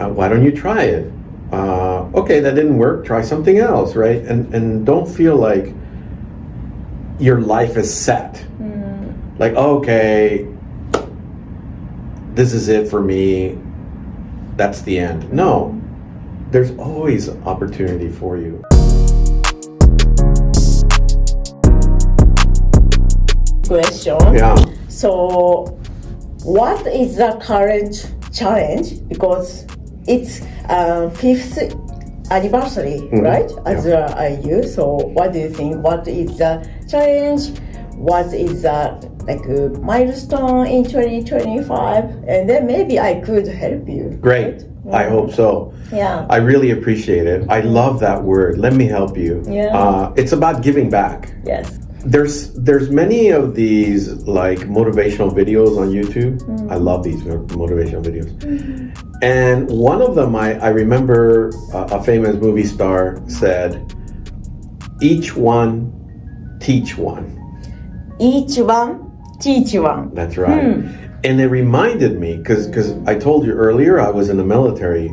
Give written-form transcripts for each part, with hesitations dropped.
Why don't you try it? Okay, that didn't work. Try something else, right? And don't feel like your life is set. Like, okay, this is it for me. That's the end. No, there's always opportunity for you. Question. Yeah. So, what is the current challenge? Because it's fifth anniversary, right? As IU. So, what do you think? What is the challenge? What is the milestone in 2025? And then maybe I could help you. Great. Right? I hope so. Yeah. I really appreciate it. I love that word. Let me help you. Yeah. It's about giving back. Yes. There's many of these like motivational videos on YouTube. I love these motivational videos. And one of them, I remember a famous movie star said, each one, teach one. Each one, teach one. That's right. And it reminded me, because I told you earlier, I was in the military.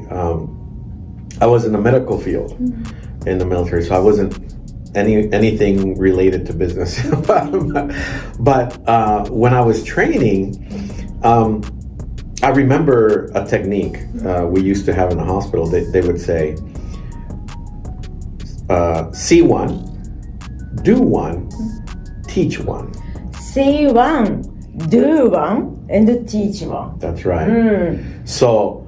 I was in the medical field in the military, so I wasn't anything related to business. but when I was training, I remember a technique we used to have in the hospital. They would say, see one, do one, teach one. See one, do one, and teach one. That's right. So,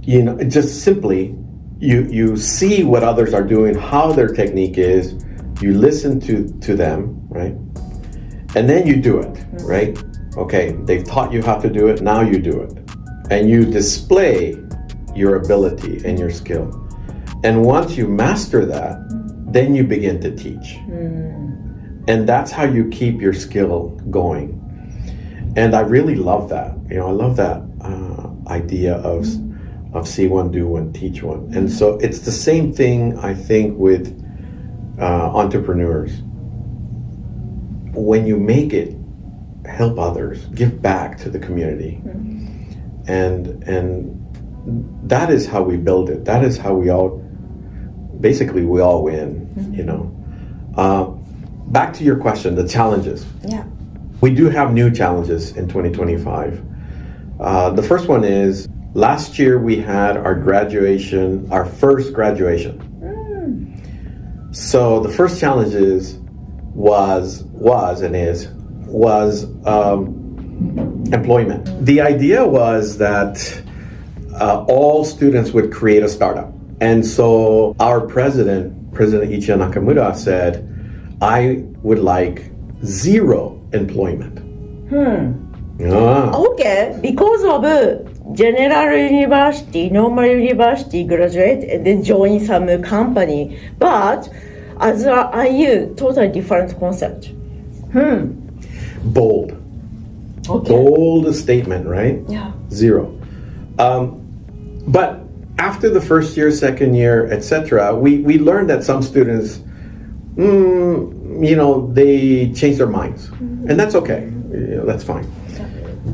just simply, you see what others are doing, how their technique is, you listen to them, right? And then you do it, right? Okay, they've taught you how to do it, now you do it. And you display your ability and your skill. And once you master that, then you begin to teach. And that's how you keep your skill going. And I really love that. I love that idea of see one, do one, teach one. And so it's the same thing, I think, with entrepreneurs. When you make it, help others, give back to the community. And that is how we build it. That is how we all win, Back to your question, the challenges. Yeah. We do have new challenges in 2025. The first one is, last year we had our first graduation. So the first challenge was employment. The idea was that all students would create a startup. And so our President Ichiro Nakamura said, I would like 0 employment. Okay, because of general university, normal university graduate, and then join some company. But as a IU, totally different concept. Bold. Okay. Bold statement, right? Yeah. 0. But after the first year, second year, etc., we learned that some students, they change their minds. And that's okay. That's fine.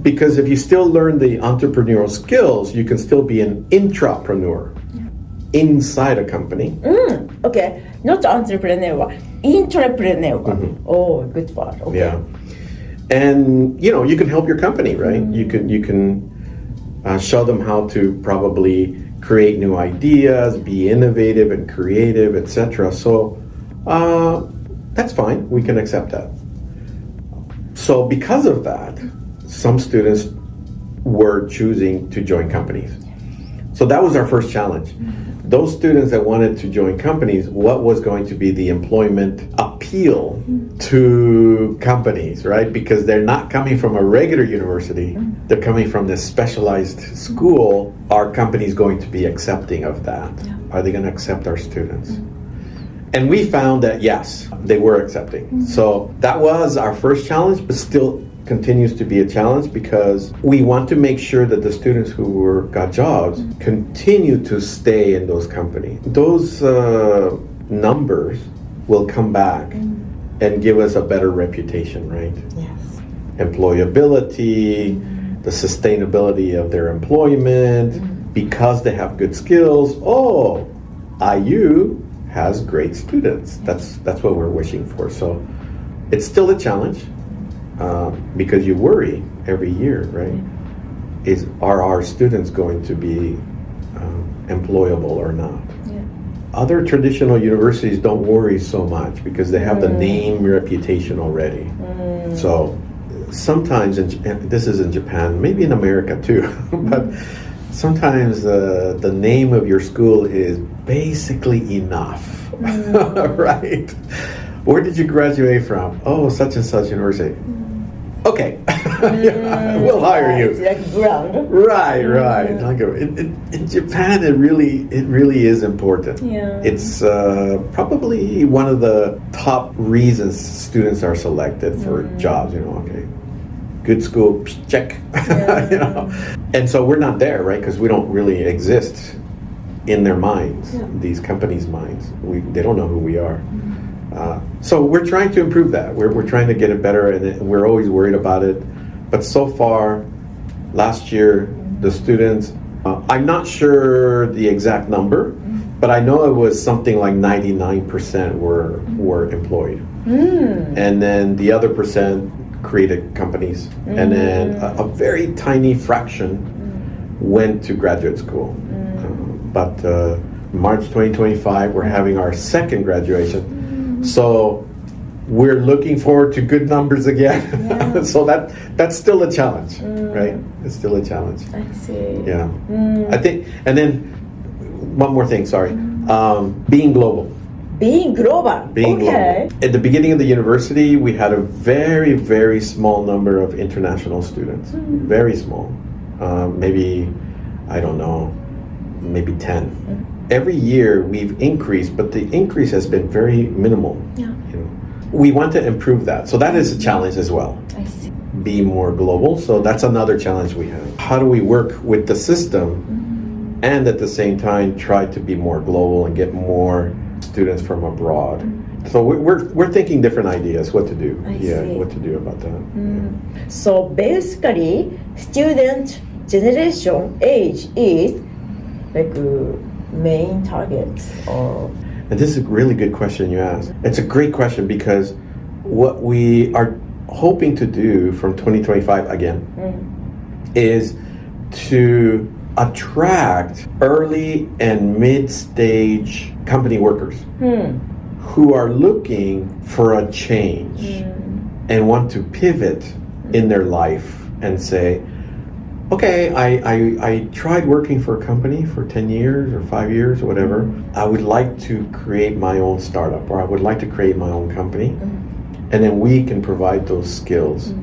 Because if you still learn the entrepreneurial skills, you can still be an intrapreneur inside a company. Okay, not entrepreneur, intrapreneur. Oh, good word. Okay. Yeah. And, you can help your company, right? You can show them how to probably create new ideas, be innovative and creative, etc. So that's fine. We can accept that. So because of that, some students were choosing to join companies. So that was our first challenge. Those students that wanted to join companies, what was going to be the employment appeal to companies, right? Because they're not coming from a regular university, they're coming from this specialized school. Are companies going to be accepting of that? Are they going to accept our students? And we found that yes, they were accepting. So that was our first challenge, but still continues to be a challenge because we want to make sure that the students who got jobs continue to stay in those companies. Those numbers will come back and give us a better reputation, right? Yes. Employability, the sustainability of their employment, because they have good skills, oh, IU has great students. That's what we're wishing for. So it's still a challenge because you worry every year, right? Are our students going to be employable or not? Other traditional universities don't worry so much because they have the name reputation already. So sometimes, and this is in Japan, maybe in America too, but sometimes the name of your school is basically enough, right? Where did you graduate from? Oh, such and such university. Okay, we'll hire you. It's like brand. Right. Like in Japan, it really is important. Yeah. It's probably one of the top reasons students are selected for jobs. Okay, good school, check. And so we're not there, right? Because we don't really exist in their minds, these companies' minds. They don't know who we are. So we're trying to improve that. We're trying to get it better, and we're always worried about it. But so far, last year, the students, I'm not sure the exact number, but I know it was something like 99% were employed. And then the other percent created companies. And then a very tiny fraction went to graduate school. But March 2025, we're having our second graduation. So we're looking forward to good numbers again. So that's still a challenge, right? It's still a challenge. I see. Yeah. I think, and then one more thing, sorry. Being global. Being global. Being okay. global. At the beginning of the university, we had a very, very small number of international students. Very small. Maybe, I don't know, maybe 10. Every year we've increased, but the increase has been very minimal. We want to improve that. So that is a challenge as well. I see. Be more global. So that's another challenge we have. How do we work with the system and at the same time try to be more global and get more students from abroad? So we're thinking different ideas what to do. I see. What to do about that. So basically, student generation age is like main target or. And this is a really good question you asked. It's a great question because what we are hoping to do from 2025 again is to attract early and mid-stage company workers who are looking for a change and want to pivot in their life and say, okay, I tried working for a company for 10 years or 5 years or whatever. I would like to create my own startup, or I would like to create my own company. And then we can provide those skills.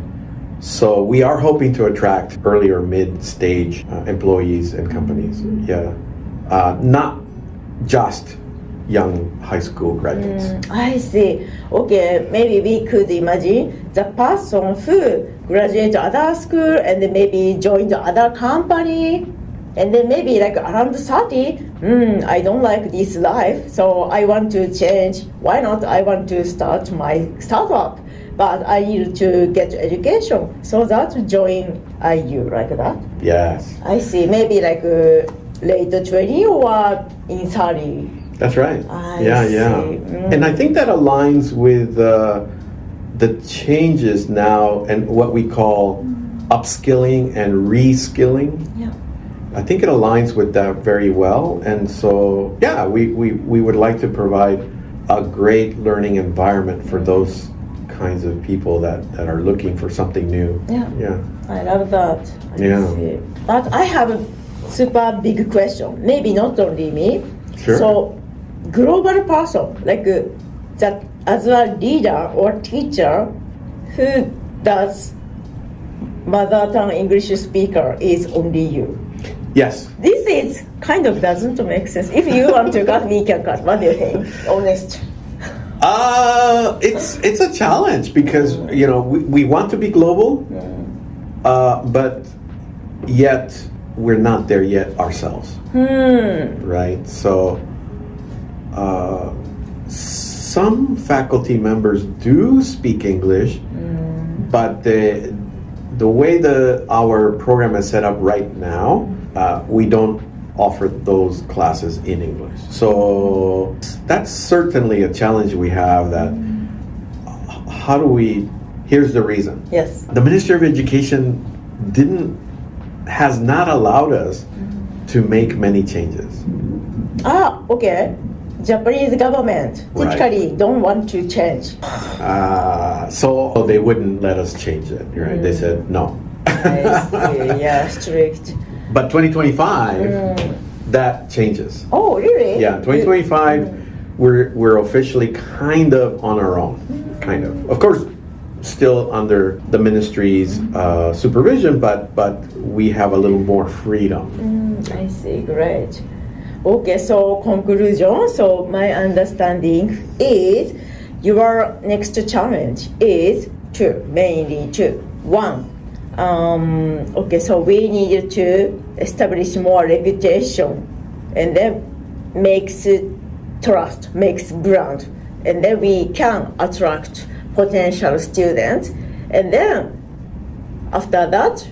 So we are hoping to attract early or mid-stage employees and companies. Not just young high school graduates. I see. Okay, maybe we could imagine the person who graduate other school and then maybe join the other company and then maybe like around 30, I don't like this life, so I want to change. Why not? I want to start my startup, but I need to get education, so that join IU like that. Yes. I see. Maybe like late 20 or in 30. That's right. I see. And I think that aligns with the changes now and what we call upskilling and reskilling. Yeah. I think it aligns with that very well. And so, we would like to provide a great learning environment for those kinds of people that are looking for something new. Yeah. I love that. I see. But I have a super big question. Maybe not only me. Sure. So, global person, like that as a leader or teacher who does mother tongue English speaker is only you. Yes. This is kind of doesn't make sense. If you want to cut, me can cut. What do you think? Honest. It's a challenge because we want to be global, but yet we're not there yet ourselves. Right. So some faculty members do speak English, but the way our program is set up right now, we don't offer those classes in English. So that's certainly a challenge we have. That how do we? Here's the reason. Yes. The Ministry of Education has not allowed us to make many changes. Okay. Japanese government Right. typically don't want to change. So they wouldn't let us change it, right? They said no. I see. Yeah, strict. But 2025, that changes. Oh, really? Yeah, 2025, we're officially kind of on our own, kind of. Of course, still under the ministry's supervision, but we have a little more freedom. I see. Great. Okay, so conclusion. So my understanding is your next challenge is mainly two. One, okay, so we need to establish more reputation, and then makes trust, makes brand, and then we can attract potential students, and then after that,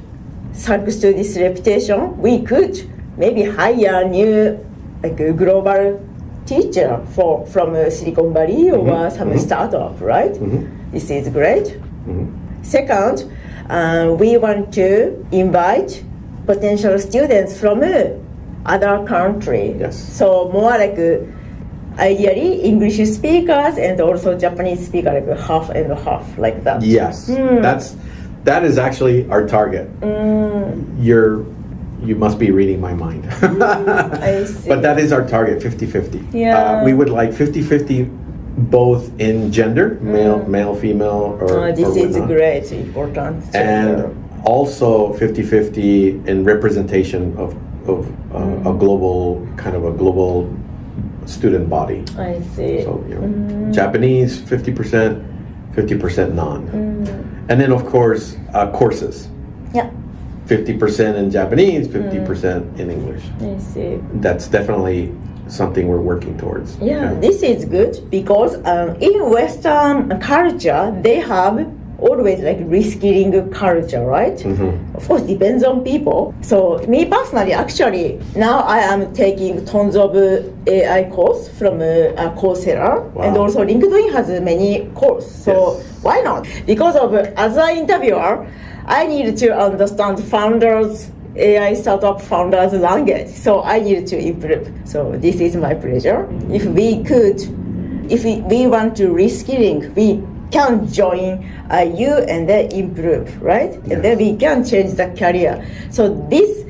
thanks to this reputation, we could maybe hire new like a global teacher from Silicon Valley or some startup, right? This is great. Second, we want to invite potential students from other country. Yes. So more like ideally English speakers and also Japanese speaker, like half and half, like that. Yes, that is actually our target. You must be reading my mind. I see. But that is our target, 50-50. Yeah. We would like 50-50 both in gender, male, female, or This is whatnot. great, important. And also 50-50 in representation of a global, kind of a global student body. I see. So, Japanese 50%, 50% non. And then, of course, courses. Yeah, 50% in Japanese, 50% in English. I see. That's definitely something we're working towards. Yeah, this is good because in Western culture, they have always like reskilling culture, right? Of course, depends on people. So me personally, actually, now I am taking tons of AI course from Coursera, Wow. and also LinkedIn has many courses. So Yes. why not? Because of as an interviewer, I need to understand founders. AI startup founders language, so I need to improve. So this is my pleasure. If we want to reskilling, we can join you and then improve, right? And then we can change the career. So this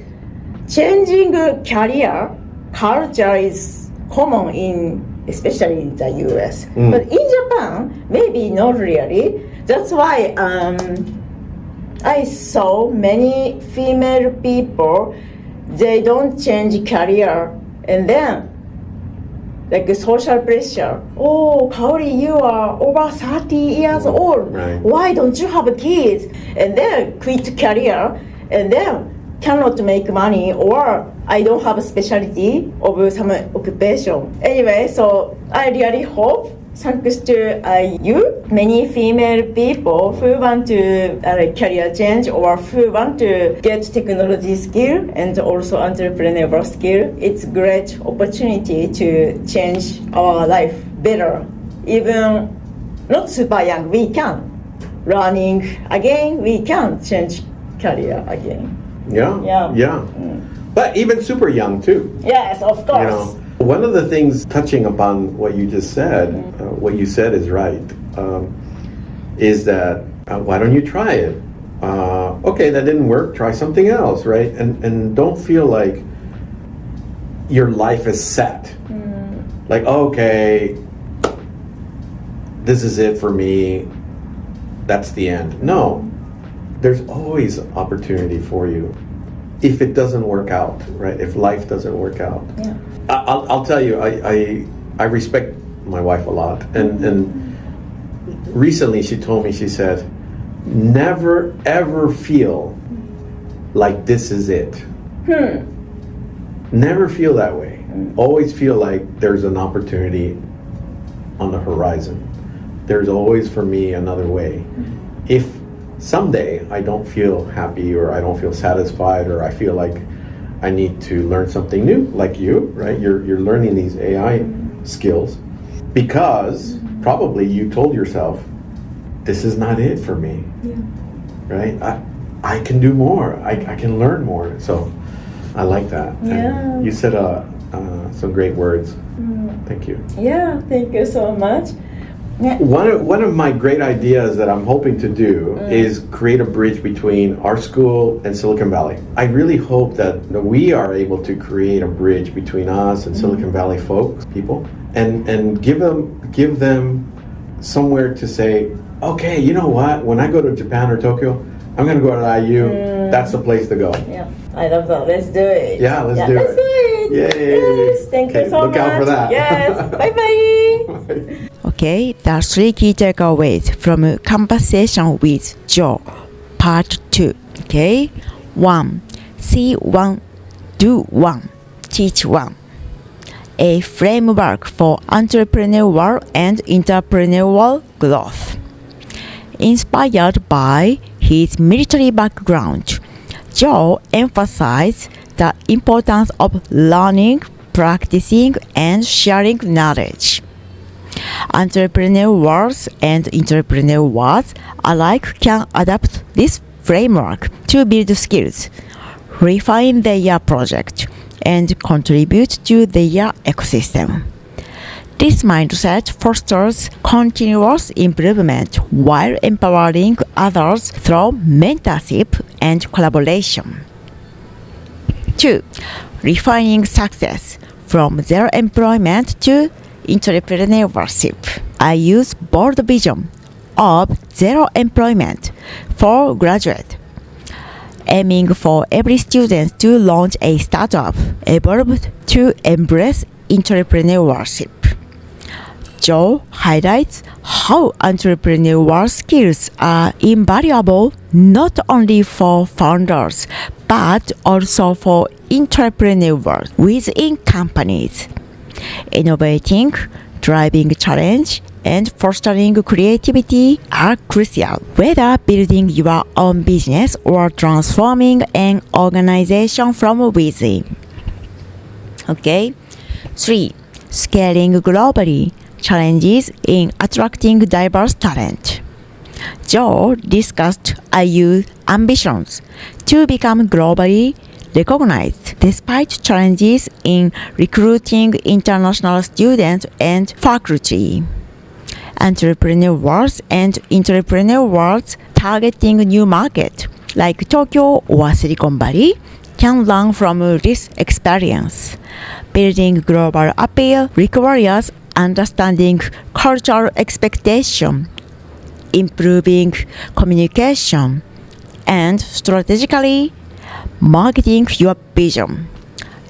changing career culture is common especially in the US. But in Japan, maybe not really. That's why I saw many female people, they don't change career, and then like social pressure. Oh, Kaori, you are over 30 years old. Right. Why don't you have kids? And then quit career, and then cannot make money, or I don't have a specialty of some occupation. Anyway, so I really hope, thanks to you, many female people who want to career change or who want to get technology skill and also entrepreneurial skill, it's great opportunity to change our life better. Even not super young, we can. Learning again, we can change career again. Yeah. But even super young too. Yes, of course. One of the things, touching upon what you just said, what you said is right, is that why don't you try it? Okay, that didn't work, try something else, right? And don't feel like your life is set. Like, okay, this is it for me, that's the end. No, there's always opportunity for you if it doesn't work out, right? If life doesn't work out. Yeah. I'll tell you, I respect my wife a lot, and recently she told me, she said, never ever feel like this is it. Never feel that way. Always feel like there's an opportunity on the horizon. There's always for me another way. If someday I don't feel happy or I don't feel satisfied or I feel like I need to learn something new, like you, right? You're learning these AI skills because probably you told yourself, this is not it for me, right? I can do more. I can learn more. So I like that. Yeah. And you said some great words. Thank you. Yeah, thank you so much. One of my great ideas that I'm hoping to do is create a bridge between our school and Silicon Valley. I really hope that we are able to create a bridge between us and Silicon Valley folks, people, and give them somewhere to say, okay, you know what? When I go to Japan or Tokyo, I'm going to go to IU. That's the place to go. Yeah, I love that. Let's do it. Yeah, let's do let's it. do it. Yay. Yes, thank you Okay, so look much. out for that. Yes, bye-bye. Okay, the 3 key takeaways from conversation with Joe, part 2. Okay, 1. See 1, do 1, teach 1. A framework for entrepreneurial and entrepreneurial growth. Inspired by his military background, Joe emphasized the importance of learning, practicing, and sharing knowledge. Entrepreneurs and entrepreneurs alike can adapt this framework to build skills, refine their project, and contribute to their ecosystem. This mindset fosters continuous improvement while empowering others through mentorship and collaboration. 2. Refining success from their employment to entrepreneurship. I use bold vision of zero employment for graduate, aiming for every student to launch a startup, evolved to embrace entrepreneurship. Joe highlights how entrepreneurial skills are invaluable not only for founders but also for entrepreneurs within companies. Innovating, driving challenge, and fostering creativity are crucial, whether building your own business or transforming an organization from within. Okay? 3. Scaling globally. Challenges in attracting diverse talent. Joe discussed IU's ambitions to become globally recognized despite challenges in recruiting international students and faculty. Entrepreneurs and entrepreneurs targeting new markets like Tokyo or Silicon Valley can learn from this experience. Building global appeal requires understanding cultural expectation, improving communication, and strategically marketing your vision.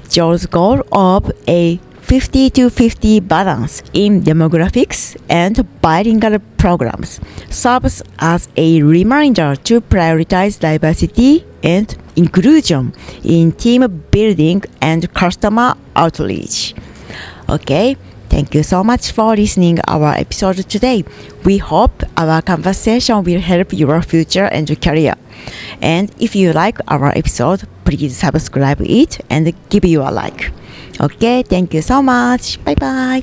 Joe's goal of a 50-50 balance in demographics and bilingual programs serves as a reminder to prioritize diversity and inclusion in team building and customer outreach. Okay, thank you so much for listening our episode today. We hope our conversation will help your future and career. And if you like our episode, please subscribe it and give you a like. Okay, thank you so much. Bye bye.